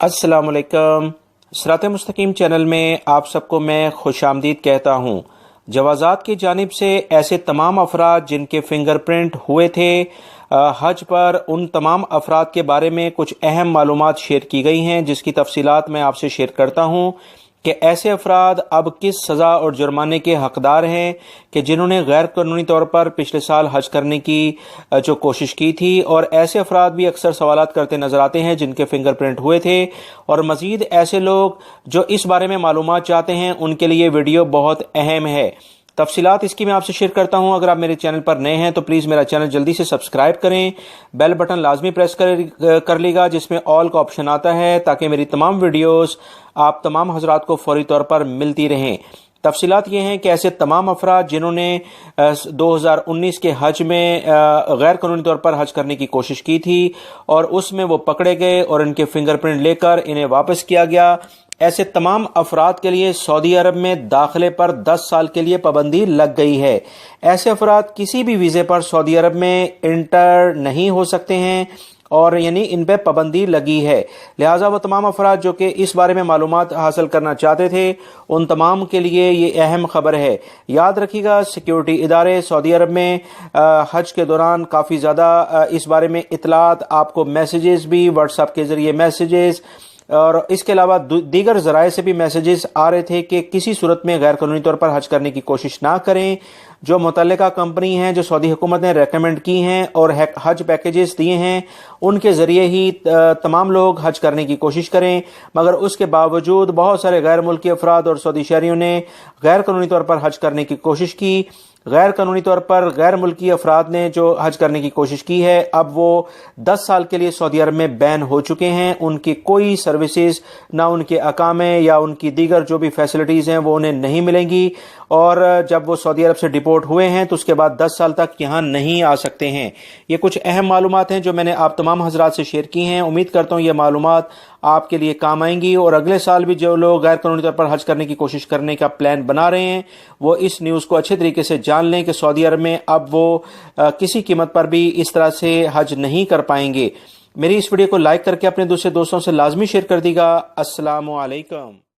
अस्सलाम वालेकुम। सिरात मुस्तकीम चैनल में आप सबको मैं खुश आमदीद कहता हूँ। जवाज़ात की जानिब से ऐसे तमाम अफराद जिनके फिंगरप्रिंट हुए थे हज पर, उन तमाम अफराद के बारे में कुछ अहम मालूमात शेयर की गई हैं, जिसकी तफसीलात मैं आपसे शेयर करता हूँ कि ऐसे अफराद अब किस सज़ा और जुर्माने के हकदार हैं कि जिन्होंने गैर कानूनी तौर पर पिछले साल हज करने की जो कोशिश की थी। और ऐसे अफराद भी अक्सर सवालात करते नज़र आते हैं जिनके फिंगरप्रिंट हुए थे। और मज़ीद ऐसे लोग जो इस बारे में मालूमात चाहते हैं, उनके लिए वीडियो बहुत अहम है। तफसीलात इसकी मैं आपसे शेयर करता हूं। अगर आप मेरे चैनल पर नए हैं तो प्लीज़ मेरा चैनल जल्दी से सब्सक्राइब करें, बेल बटन लाजमी प्रेस कर लीगा जिसमें ऑल का ऑप्शन आता है, ताकि मेरी तमाम वीडियोस आप तमाम हजरात को फौरी तौर पर मिलती रहें। तफसीलात ये हैं कि ऐसे तमाम अफराद जिन्होंने 2019 के हज में गैर कानूनी तौर पर हज करने की कोशिश की थी और उसमें वो पकड़े गए और इनके फिंगरप्रिंट लेकर इन्हें वापस किया गया, ऐसे तमाम अफराद के लिए सऊदी अरब में दाखिले पर 10 साल के लिए पाबंदी लग गई है। ऐसे अफराद किसी भी वीज़े पर सऊदी अरब में इंटर नहीं हो सकते हैं और यानी इन पर पाबंदी लगी है। लिहाजा वो तमाम अफराद जो कि इस बारे में मालूमात हासिल करना चाहते थे, उन तमाम के लिए ये अहम खबर है। याद रखिएगा, सिक्योरिटी इदारे सऊदी अरब में हज के दौरान काफ़ी ज़्यादा इस बारे में इतलात, आपको मैसेजेस भी व्हाट्सएप के ज़रिए मैसेजेस और इसके अलावा दीगर ज़राए से भी मैसेजेस आ रहे थे कि किसी सूरत में गैर कानूनी तौर पर हज करने की कोशिश ना करें। जो मुतल्लिका कंपनी हैं, जो सऊदी हुकूमत ने रेकमेंड की हैं और हज पैकेजेस दिए हैं, उनके ज़रिए ही तमाम लोग हज करने की कोशिश करें। मगर उसके बावजूद बहुत सारे गैर मुल्की अफराद और सऊदी शहरियों ने गैर कानूनी तौर पर हज करने की कोशिश की। गैर कानूनी तौर पर गैर मुल्की अफराद ने जो हज करने की कोशिश की है, अब वो 10 साल के लिए सऊदी अरब में बैन हो चुके हैं। उनकी कोई सर्विसेज, ना उनके अकामे या उनकी दीगर जो भी फैसिलिटीज़ हैं वो उन्हें नहीं मिलेंगी। और जब वो सऊदी अरब से डिपोर्ट हुए हैं तो उसके बाद 10 साल तक यहाँ नहीं आ सकते हैं। ये कुछ अहम मालूमात हैं जो मैंने आप तमाम हजरात से शेयर की हैं। उम्मीद करता हूँ ये मालूमात आपके लिए काम आएंगी और अगले साल भी जो लोग गैर कानूनी तौर पर हज करने की कोशिश करने का प्लान बना रहे हैं, वो इस न्यूज़ को अच्छे तरीके से जान लें कि सऊदी अरब में अब वो किसी कीमत पर भी इस तरह से हज नहीं कर पाएंगे। मेरी इस वीडियो को लाइक करके अपने दूसरे दोस्तों से लाजमी शेयर कर दीजिएगा। अस्सलामु अलैकुम।